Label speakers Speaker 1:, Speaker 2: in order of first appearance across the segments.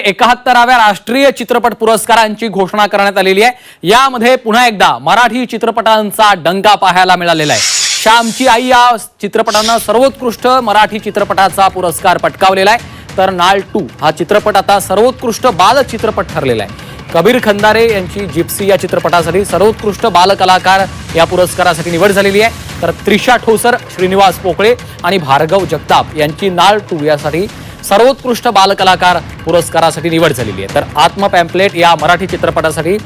Speaker 1: 71व्या राष्ट्रीय चित्रपट पुरस्कारांची घोषणा करण्यात आलेली आहे। यामध्ये पुन्हा एकदा मराठी चित्रपटांचा डंका पाहायला मिळालेला आहे। श्यामची आई या चित्रपटानं सर्वोत्कृष्ट मराठी चित्रपटाचा पुरस्कार पटकावलेला आहे, तर नाळ 2 हा चित्रपट आता सर्वोत्कृष्ट बाल चित्रपट ठरलेला आहे। कबीर खंदारे यांची जिप्सी या चित्रपटासाठी सर्वोत्कृष्ट बाल कलाकार या पुरस्कारासाठी निवड झालेली आहे, तर त्रिशा ठोसर, श्रीनिवास पोकळे आणि भार्गव जगताप यांची नाळ 2 यासाठी सर्वोत्कृष्ट बालकलाकार पुरस्कारासाठी निवड झालेली आहे। तर आत्म पॅम्पलेट या मराठी चित्रपटासाठी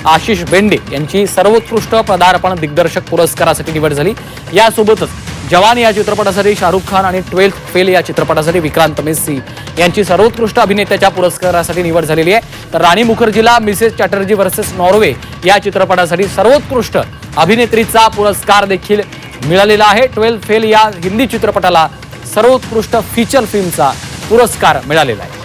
Speaker 1: आशिष बेंडे यांची सर्वोत्कृष्ट पदार्पण दिग्दर्शक पुरस्कारासाठी निवड झाली। यासोबतच जवान या चित्रपटासाठी शाहरुख खान आणि 12th फेल या चित्रपटासाठी विक्रांत मेस्सी यांची सर्वोत्कृष्ट अभिनेत्याच्या पुरस्कारासाठी निवड झालेली आहे। तर राणी मुखर्जीला मिसेस चॅटर्जी वर्सेस नॉर्वे या चित्रपटासाठी सर्वोत्कृष्ट अभिनेत्रीचा पुरस्कार देखील मिळालेला आहे। 12th फेल या हिंदी चित्रपटाला सर्वोत्कृष्ट फीचर फिल्मचा पुरस्कार मिळालेला आहे।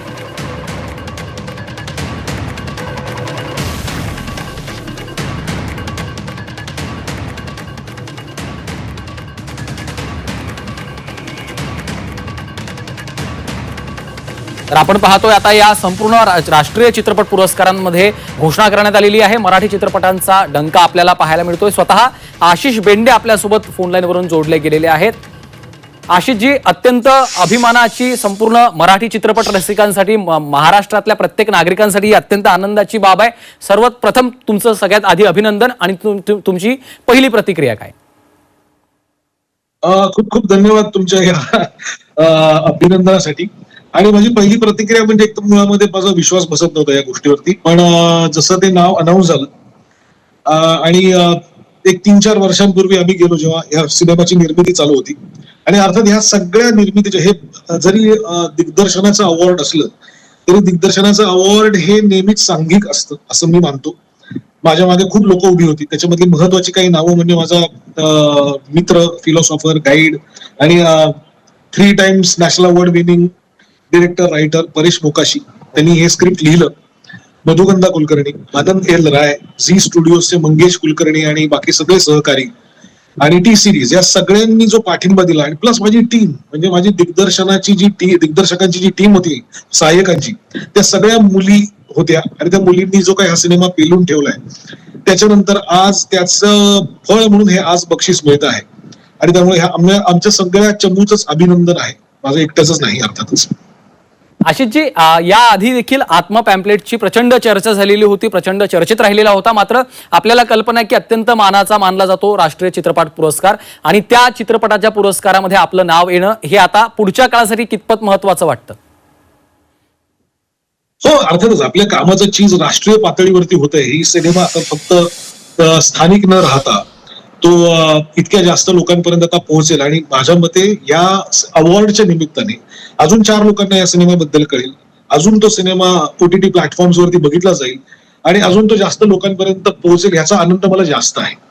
Speaker 1: तर आपण पाहतोय आता या संपूर्ण राष्ट्रीय चित्रपट पुरस्कारांमध्ये घोषणा करण्यात आलेली आहे। मराठी चित्रपटांचा डंका आपल्याला पाहायला मिळतोय। स्वतः आशिष बेंडे आपल्यासोबत फोन लाईन वरून जोडले गेलेले आहेत। आशिषजी, अत्यंत अभिमानाची संपूर्ण मराठी चित्रपट रसिकांसाठी, महाराष्ट्रातल्या प्रत्येक नागरिकांसाठी अत्यंत आनंदाची बाब आहे। सर्वात प्रथम तुमचं सगळ्यात आधी अभिनंदन आणि तुमची पहिली प्रतिक्रिया काय?
Speaker 2: खूप खूप धन्यवाद तुमच्या या अभिनंदनासाठी। आणि माझी पहिली प्रतिक्रिया म्हणजे एक तर मुळामध्ये माझा विश्वास बसत नव्हता या गोष्टीवरती, पण जसं ते नाव अनाऊन्स झालं आणि एक 3-4 वर्षांपूर्वी आम्ही गेलो जेव्हा या सिनेमाची निर्मिती चालू होती, आणि अर्थात ह्या सगळ्या निर्मितीचे हे जरी दिग्दर्शनाचं अवॉर्ड असलं तरी दिग्दर्शनाचं अवॉर्ड हे नेहमीच सांघिक असतं असं मी मानतो। माझ्या मागे खूप लोक उभी होती, त्याच्यामधली महत्वाची काही नावं म्हणजे माझा मित्र, फिलॉसॉफर, गाईड आणि 3 times national award winning director writer Paresh Mokashi, त्यांनी हे स्क्रिप्ट लिहिलं। मधुगंधा कुलकर्णी, मदन एल राय, झी स्टुडिओचे मंगेश कुलकर्णी आणि बाकी सगळे सहकारी आणि टी सिरीज या सगळ्यांनी जो पाठिंबा दिला, आणि प्लस माझी टीम म्हणजे माझी दिग्दर्शकांची जी टीम होती सहाय्यकांची, त्या सगळ्या मुली होत्या आणि त्या मुलींनी जो काही हा सिनेमा पेलून ठेवलाय त्याच्यानंतर आज त्याचं फळ म्हणून हे आज बक्षीस मिळत आहे। आणि त्यामुळे आमच्या सगळ्या चमूचंच अभिनंदन आहे, माझं एकट्याच नाही अर्थातच।
Speaker 1: आशिषजी, या आधी देखील आत्म पॅम्पलेटची प्रचंड चर्चा झालेली होती, प्रचंड चर्चेत राहिलेला होता, मात्र आपल्याला कल्पना आहे की अत्यंत मानाचा मानला जातो राष्ट्रीय चित्रपट पुरस्कार, आणि त्या चित्रपटाच्या पुरस्कारामध्ये आपलं नाव येणं हे आता पुढच्या काळासाठी कितपत महत्वाचं वाटतं?
Speaker 2: हो, अर्थातच आपल्या कामाचं चीज राष्ट्रीय पातळीवरती होतंय। ही सिनेमा आता फक्त स्थानिक न राहता तो इतक्या जास्त लोकांपर्यंत आता पोहोचेल, आणि माझ्या मते या अवॉर्डच्या निमित्ताने अजून 4 लोकांना या सिनेमाबद्दल कळेल, अजून तो सिनेमा OTT प्लॅटफॉर्म्स वरती बघितला जाईल आणि अजून तो जास्त लोकांपर्यंत पोहोचेल, याचा आनंद मला जास्त आहे।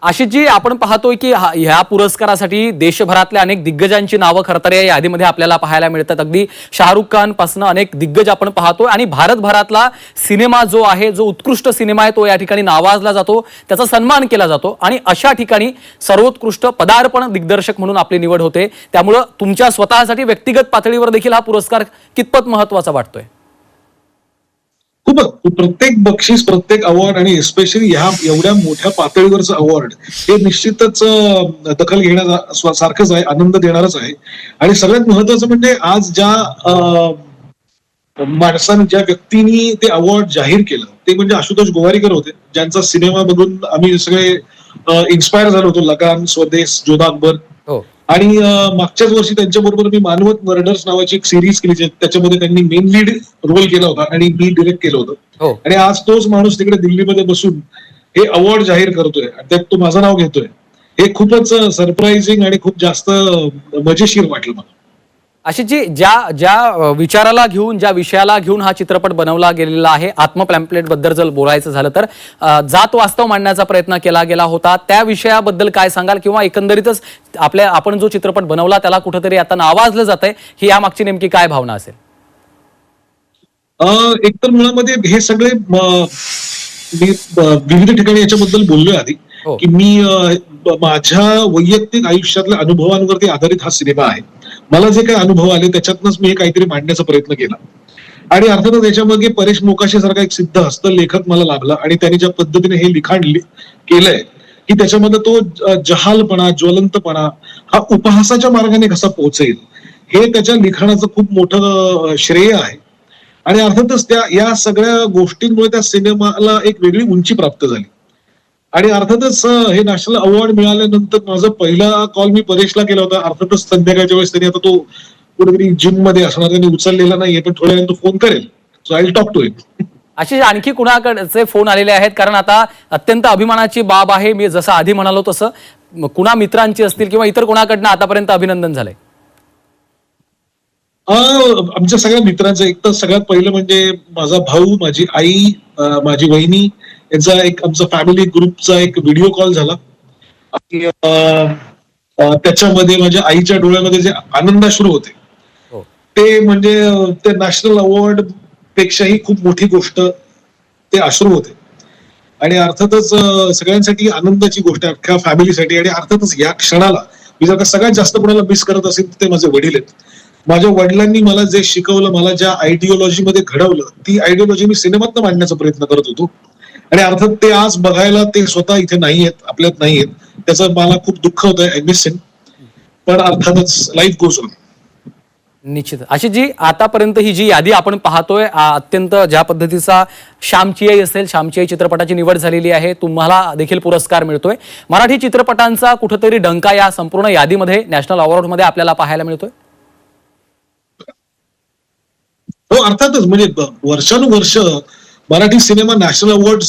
Speaker 1: आशिषजी, आपण पाहतोय की ह्या पुरस्कारासाठी देशभरातल्या अनेक दिग्गजांची नावं खरतर या यादीमध्ये आपल्याला पाहायला मिळतात। अगदी शाहरुख खान पासून अनेक दिग्गज आपण पाहतोय, आणि भारतभरातला सिनेमा जो आहे, जो उत्कृष्ट सिनेमा आहे, तो या ठिकाणी नावाजला जातो, त्याचा सन्मान केला जातो, आणि अशा ठिकाणी सर्वोत्कृष्ट पदार्पण दिग्दर्शक म्हणून आपली निवड होते। त्यामुळं तुमच्या स्वतःसाठी व्यक्तिगत पातळीवर देखील हा पुरस्कार कितपत महत्वाचा वाटतोय?
Speaker 2: खूप, प्रत्येक बक्षीस, प्रत्येक अवॉर्ड आणि एस्पेशली ह्या एवढ्या मोठ्या पातळीवरचं अवॉर्ड हे निश्चितच दखल घेण्यासारखंच आहे, आनंद देणारच आहे। आणि सगळ्यात महत्वाचं म्हणजे आज ज्या माणसाने, ज्या व्यक्तींनी ते अवॉर्ड जाहीर केलं ते म्हणजे आशुतोष गोवारीकर होते, ज्यांचा सिनेमा बघून आम्ही सगळे इन्स्पायर झालो होतो। लगान, स्वदेश, जोधा अकबर, आणि मागच्याच वर्षी त्यांच्याबरोबर मी मानवत मर्डर्स नावाची एक सिरीज केली, त्याच्यामध्ये त्यांनी मेन लीड रोल केला होता आणि मी डिरेक्ट केलं होतं। आणि आज तोच माणूस तिकडे दिल्लीमध्ये बसून हे अवॉर्ड जाहीर करतोय आणि त्यात तो माझं नाव घेतोय, हे खूपच सरप्राइझिंग आणि खूप जास्त मजेशीर वाटलं मला।
Speaker 1: आशिषजी, ज्या विचाराला घेऊन, ज्या विषयाला घेऊन हा चित्रपट बनवला गेलेला आहे, आत्म पॅम्पलेट बद्दल जर बोलायचं झालं तर जात वास्तव मांडण्याचा प्रयत्न केला गेला होता, त्या विषयाबद्दल काय सांगाल? किंवा एकंदरीतच आपण जो चित्रपट बनवला त्याला कुठेतरी आता नावाजलं जातंय, ही यामागची नेमकी काय भावना असेल?
Speaker 2: एकतर मुळामध्ये हे सगळे विविध ठिकाणी याच्याबद्दल बोललोय आधी, की मी माझ्या वैयक्तिक आयुष्यातल्या अनुभवांवरती आधारित हा सिनेमा आहे। मला जे काही अनुभव आले त्याच्यातनच मी काहीतरी मांडण्याचा प्रयत्न केला, आणि अर्थातच याच्यामागे परेश मोकाशी सारखा एक सिद्ध हस्त लेखक मला लाभला आणि त्यांनी ज्या पद्धतीने हे लिखाण केलंय की त्याच्यामध्ये तो जहालपणा, ज्वलंतपणा हा उपहासाच्या मार्गाने कसा पोहोचेल हे त्याच्या लिखाणाचं खूप मोठं श्रेय आहे. आणि अर्थातच या सगळ्या गोष्टींमुळे त्या सिनेमाला एक वेगळी उंची प्राप्त झाली. आणि अर्थातच हे नॅशनल अवॉर्ड मिळाल्यानंतर माझा पहिला कॉल मी परेशला केला होता. अर्थातच संध्याकाळच्या वेळेस त्यांनी आता तो कुठेतरी जिम मध्ये असणार, त्यांनी उचललेला नाहीये, पण थोड्या वेळाने तो फोन करेल. So I will talk to him.
Speaker 1: अशी आणखी कुणाकडचे फोन आलेले आहेत? कारण आता अत्यंत अभिमानाची बाब आहे, मी जसं आधी म्हणालो तसं कुणा मित्रांची असतील किंवा इतर कोणाकडनं आतापर्यंत अभिनंदन झालंय?
Speaker 2: आमच्या सगळ्या मित्रांचं, एक तर सगळ्यात पहिलं म्हणजे माझा भाऊ, माझी आई, माझी वहिनी यांचा एक आमचा फॅमिली ग्रुपचा एक व्हिडिओ कॉल झाला. आणि त्याच्यामध्ये माझ्या आईच्या डोळ्यामध्ये जे आनंदाश्रू होते
Speaker 1: हो.
Speaker 2: ते म्हणजे ते नॅशनल अवॉर्ड पेक्षाही खूप मोठी गोष्ट ते अश्रू होते. आणि अर्थातच सगळ्यांसाठी आनंदाची गोष्ट आहे, अख्ख्या फॅमिलीसाठी. आणि अर्थातच या क्षणाला मी जर का सगळ्यात जास्त कोणाला मिस करत असेल तर ते माझे वडील आहेत. माझ्या वडिलांनी मला जे शिकवलं, मला ज्या आयडिओलॉजी मध्ये घडवलं, ती आयडिओलॉजी मी सिनेमात मांडण्याचा प्रयत्न करत होतो. आणि अर्थात ते आज बघायला ते स्वतः इथे नाहीयेत, आपल्यात नाहीयेत, त्याचं मला खूप दुःख होतंय. आय मिस हिम. पण अर्थातच लाईफ गोज ऑन.
Speaker 1: निश्चित. अशी जी आतापर्यंत ही जी यादी आपण पाहतोय, अत्यंत ज्या पद्धतीचा श्यामची आई असेल, श्यामची आई चित्रपटाची निवड झालेली आहे, तुम्हाला देखील पुरस्कार मिळतोय. मराठी चित्रपटांचा कुठेतरी डंका या संपूर्ण यादीमध्ये, नॅशनल अवॉर्डमध्ये आपल्याला पाहायला मिळतोय.
Speaker 2: हो, अर्थातच. म्हणजे वर्षानुवर्ष मराठी सिनेमा नॅशनल अवॉर्ड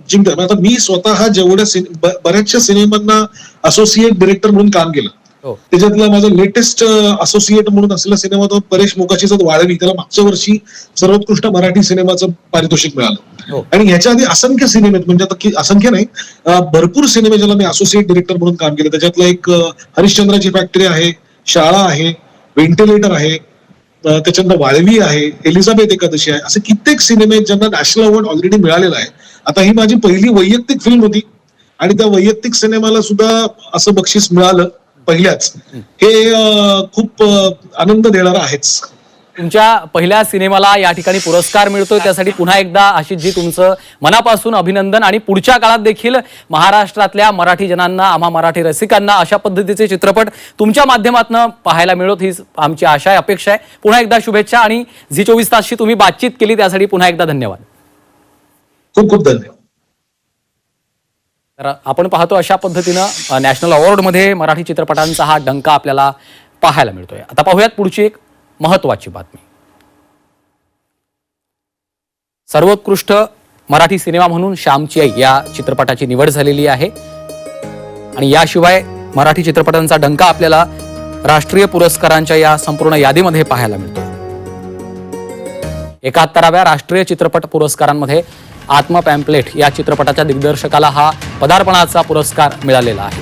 Speaker 2: जिंकतात. आता मी स्वतः जेवढ्या बऱ्याचशा सिनेमांना असोसिएट डिरेक्टर म्हणून काम केलं.
Speaker 1: हो.
Speaker 2: त्याच्यातला माझा लेटेस्ट असोसिएट म्हणून असलेला सिनेमा तो परेश मोकाशीचा वाळवी. त्याला मागच्या वर्षी सर्वोत्कृष्ट मराठी सिनेमाचं पारितोषिक मिळालं.
Speaker 1: हो.
Speaker 2: आणि ह्याच्या आधी असंख्य सिनेमे, म्हणजे आता असंख्य नाही, भरपूर सिनेमे ज्याला मी असोसिएट डिरेक्टर म्हणून काम केलं. त्याच्यातला एक हरिश्चंद्राची फॅक्टरी आहे, शाळा आहे, व्हेंटिलेटर आहे, त्याच्यानंतर वाळवी आहे, एलिझाबेथ एकादशी आहे, असे कित्येक सिनेमे ज्यांना नॅशनल अवॉर्ड ऑलरेडी मिळालेला आहे. आता ही माझी पहिली वैयक्तिक फिल्म होती आणि त्या वैयक्तिक सिनेमाला सुद्धा असं बक्षीस मिळालं पहिल्याच. हे खूप आनंद देणारं आहेच.
Speaker 1: तुमच्या पहिल्या सिनेमाला या ठिकाणी पुरस्कार मिळतोय, त्यासाठी पुन्हा एकदा आशिषजी तुमचं मनापासून अभिनंदन. आणि पुढच्या काळात देखील महाराष्ट्रातल्या मराठी जनांना, आम्हा मराठी रसिकांना अशा पद्धतीचे चित्रपट तुमच्या माध्यमातून पाहायला मिळत, ही आमची आशा आहे, अपेक्षा आहे. पुन्हा एकदा शुभेच्छा. आणि झी24 तासशी तुम्ही बातचीत केली त्यासाठी पुन्हा एकदा धन्यवाद.
Speaker 2: खूप खूप धन्यवाद.
Speaker 1: तर आपण पाहतो अशा पद्धतीनं नॅशनल अवॉर्डमध्ये मराठी चित्रपटांचा हा डंका आपल्याला पाहायला मिळतोय. आता पाहूयात पुढची एक महत्वाची बातमी. सर्वोत्कृष्ट मराठी सिनेमा म्हणून श्यामची आई या चित्रपटाची निवड झालेली आहे. आणि याशिवाय मराठी चित्रपटांचा डंका आपल्याला राष्ट्रीय पुरस्कारांच्या या संपूर्ण यादीमध्ये पाहायला मिळतो. 71व्या राष्ट्रीय चित्रपट पुरस्कारांमध्ये आत्मा पॅम्पलेट या चित्रपटाच्या दिग्दर्शकाला हा पदार्पणाचा पुरस्कार मिळालेला आहे.